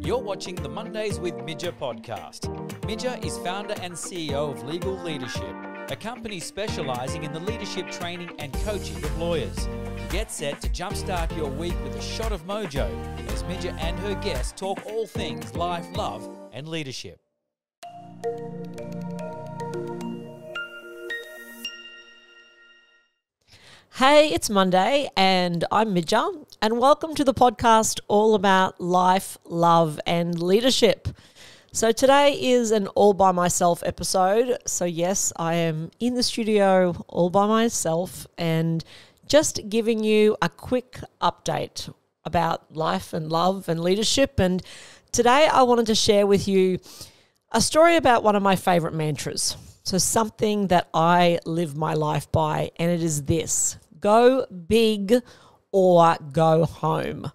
You're watching the Mondays with Midja podcast. Midja is founder and CEO of Legal Leadership, a company specialising in the leadership training and coaching of lawyers. Get set to jumpstart your week with a shot of mojo as Midja and her guests talk all things life, love and leadership. Hey, it's Monday and I'm Midja, and welcome to the podcast all about life, love and leadership. So today is an all by myself episode. So yes, I am in the studio all by myself and just giving you a quick update about life and love and leadership. And today I wanted to share with you a story about one of my favorite mantras. So something that I live my life by, and it is this: go big or go home.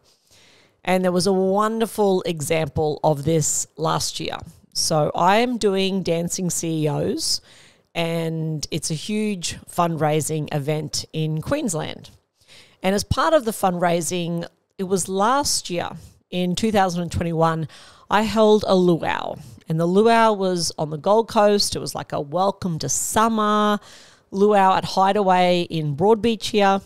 And there was a wonderful example of this last year. So I am doing Dancing CEOs, and it's a huge fundraising event in Queensland. And as part of the fundraising, it was last year in 2021, I held a luau. And the luau was on the Gold Coast. It was like a welcome to summer luau at Hideaway in Broadbeach here.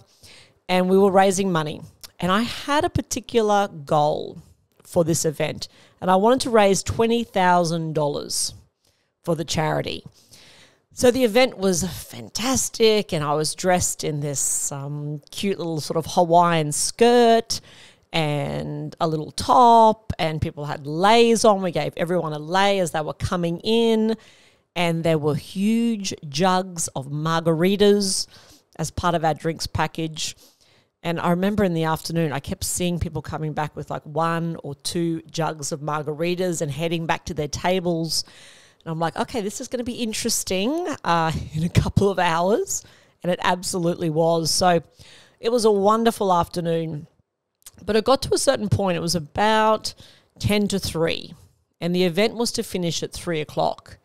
And we were raising money. And I had a particular goal for this event. And I wanted to raise $20,000 for the charity. So the event was fantastic. And I was dressed in this cute little sort of Hawaiian skirt and a little top, and people had leis on. We gave everyone a lei as they were coming in, and there were huge jugs of margaritas as part of our drinks package. And I remember in the afternoon, I kept seeing people coming back with like 1 or 2 jugs of margaritas and heading back to their tables. And I'm like, okay, this is going to be interesting in a couple of hours. And it absolutely was. So it was a wonderful afternoon. But it got to a certain point, it was about 10 to 3, and the event was to finish at 3 o'clock.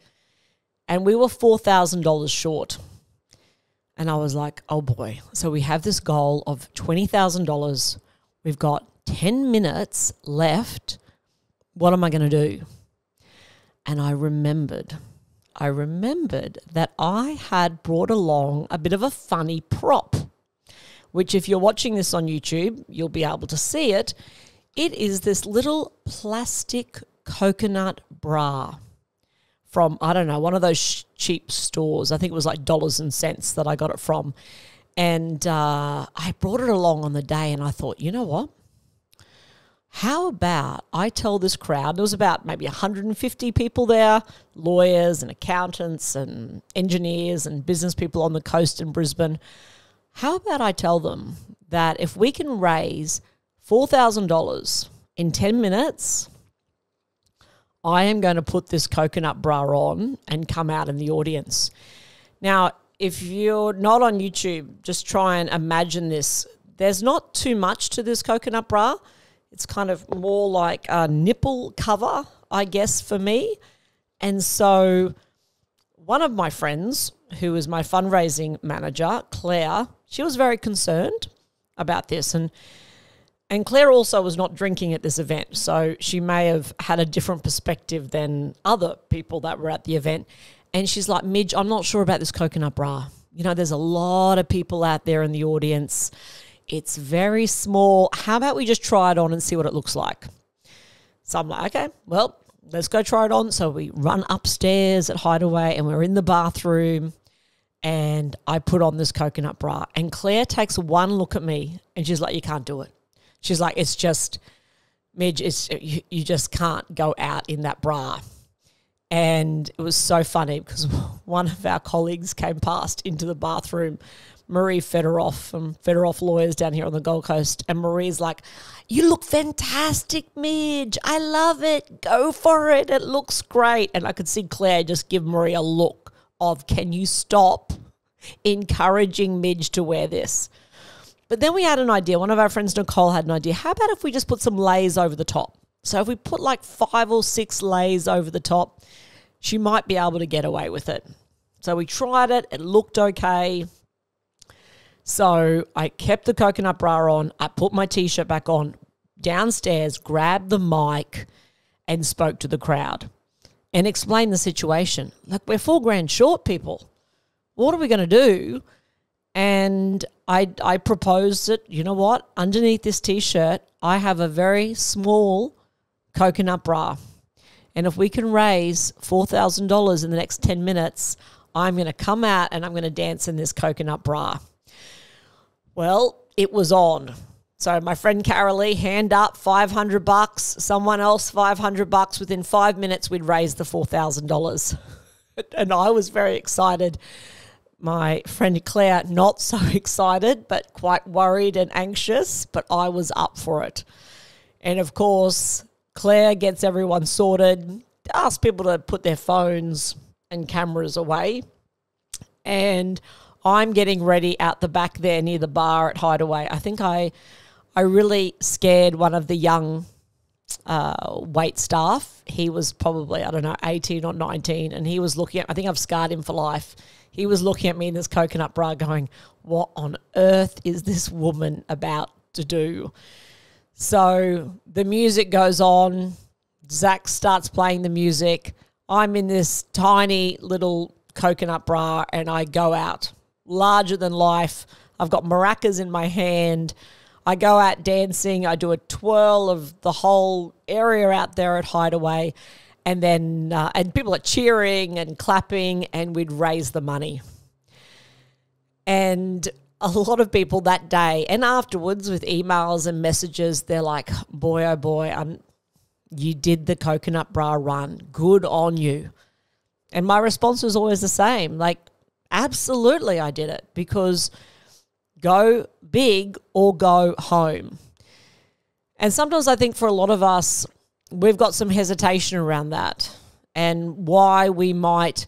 And we were $4,000 short. And I was like, oh boy. So we have this goal of $20,000. We've got 10 minutes left. What am I going to do? And I remembered that I had brought along a bit of a funny prop, which if you're watching this on YouTube, you'll be able to see it. It is this little plastic coconut bra from, I don't know, one of those cheap stores. I think it was like dollars and cents that I got it from. And I brought it along on the day, and I thought, you know what? How about I tell this crowd, there was about maybe 150 people there, lawyers and accountants and engineers and business people on the coast in Brisbane. How about I tell them that if we can raise $4,000 in 10 minutes, I am going to put this coconut bra on and come out in the audience. Now, if you're not on YouTube, just try and imagine this. There's not too much to this coconut bra. It's kind of more like a nipple cover, I guess, for me. And so one of my friends, who is my fundraising manager, Claire, she was very concerned about this. And Claire also was not drinking at this event, so she may have had a different perspective than other people that were at the event. And she's like, Midge, I'm not sure about this coconut bra. You know, there's a lot of people out there in the audience. It's very small. How about we just try it on and see what it looks like? So I'm like, okay, well, let's go try it on. So we run upstairs at Hideaway, and we're in the bathroom. And I put on this coconut bra, and Claire takes one look at me and she's like, you can't do it. She's like, it's just, Midge, you just can't go out in that bra. And it was so funny because one of our colleagues came past into the bathroom, Marie Federoff from Federoff Lawyers down here on the Gold Coast. And Marie's like, you look fantastic, Midge. I love it. Go for it. It looks great. And I could see Claire just give Marie a look of, can you stop encouraging Midge to wear this? But then we had an idea. One of our friends, Nicole, had an idea. How about if we just put some leis over the top? So if we put like 5 or 6 leis over the top, she might be able to get away with it. So we tried it. It looked okay. So I kept the coconut bra on. I put my T-shirt back on, downstairs, grabbed the mic, and spoke to the crowd and explained the situation. Like, we're $4,000 short, people. What are we going to do? And I proposed that, you know what, underneath this T-shirt, I have a very small coconut bra. And if we can raise $4,000 in the next 10 minutes, I'm going to come out and I'm going to dance in this coconut bra. Well, it was on. So my friend Carolee, hand up, $500. Someone else, $500. Within 5 minutes, we'd raised the $4,000. And I was very excited. My friend Claire, not so excited, but quite worried and anxious, but I was up for it. And of course, Claire gets everyone sorted, asks people to put their phones and cameras away. And I'm getting ready out the back there near the bar at Hideaway. I think I really scared one of the young wait staff. He was probably, 18 or 19, and he was looking at, I think I've scarred him for life. He was looking at me in this coconut bra going, what on earth is this woman about to do? So the music goes on. Zach starts playing the music. I'm in this tiny little coconut bra and I go out. Larger than life. I've got maracas in my hand. I go out dancing. I do a twirl of the whole area out there at Hideaway. And then and people are cheering and clapping, and we'd raise the money. And a lot of people that day and afterwards with emails and messages, they're like, boy, oh boy, you did the coconut bra run. Good on you. And my response was always the same. Like, absolutely I did it, because go big or go home. And sometimes I think for a lot of us, we've got some hesitation around that and why we might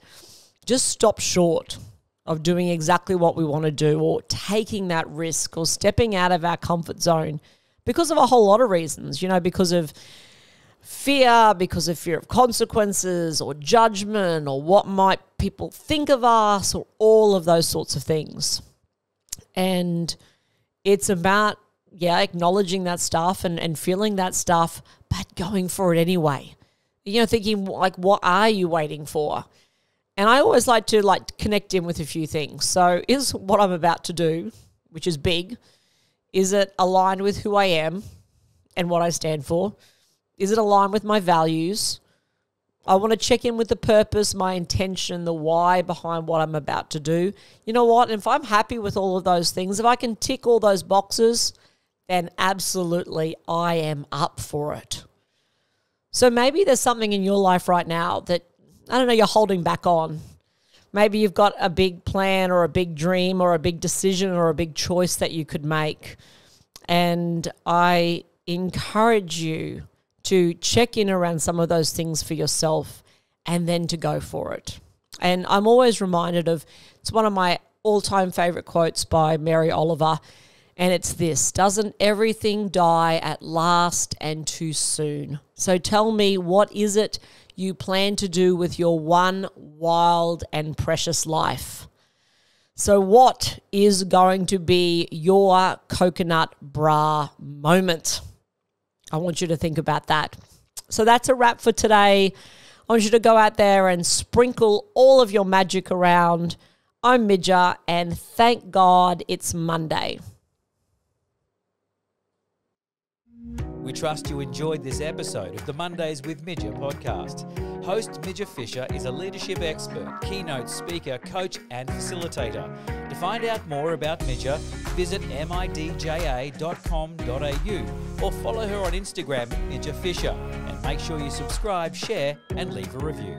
just stop short of doing exactly what we want to do, or taking that risk, or stepping out of our comfort zone because of a whole lot of reasons, because of fear, because of fear of consequences or judgment, or what might people think of us, or all of those sorts of things. And it's about, acknowledging that stuff and feeling that stuff, but going for it anyway. Thinking like, what are you waiting for? And I always like to connect in with a few things. So is what I'm about to do, which is big, is it aligned with who I am and what I stand for? Is it aligned with my values? I want to check in with the purpose, my intention, the why behind what I'm about to do. You know what? If I'm happy with all of those things, if I can tick all those boxes, then absolutely I am up for it. So maybe there's something in your life right now that, you're holding back on. Maybe you've got a big plan or a big dream or a big decision or a big choice that you could make. And I encourage you to check in around some of those things for yourself and then to go for it. And I'm always reminded of, it's one of my all-time favorite quotes by Mary Oliver, and it's this: doesn't everything die at last and too soon? So tell me, what is it you plan to do with your one wild and precious life? So what is going to be your coconut bra moment? I want you to think about that. So that's a wrap for today. I want you to go out there and sprinkle all of your magic around. I'm Midja, and thank God it's Monday. We trust you enjoyed this episode of the Mondays with Midja podcast. Host Midja Fisher is a leadership expert, keynote speaker, coach, and facilitator. To find out more about Midja, visit midja.com.au or follow her on Instagram at Midja Fisher. And make sure you subscribe, share, and leave a review.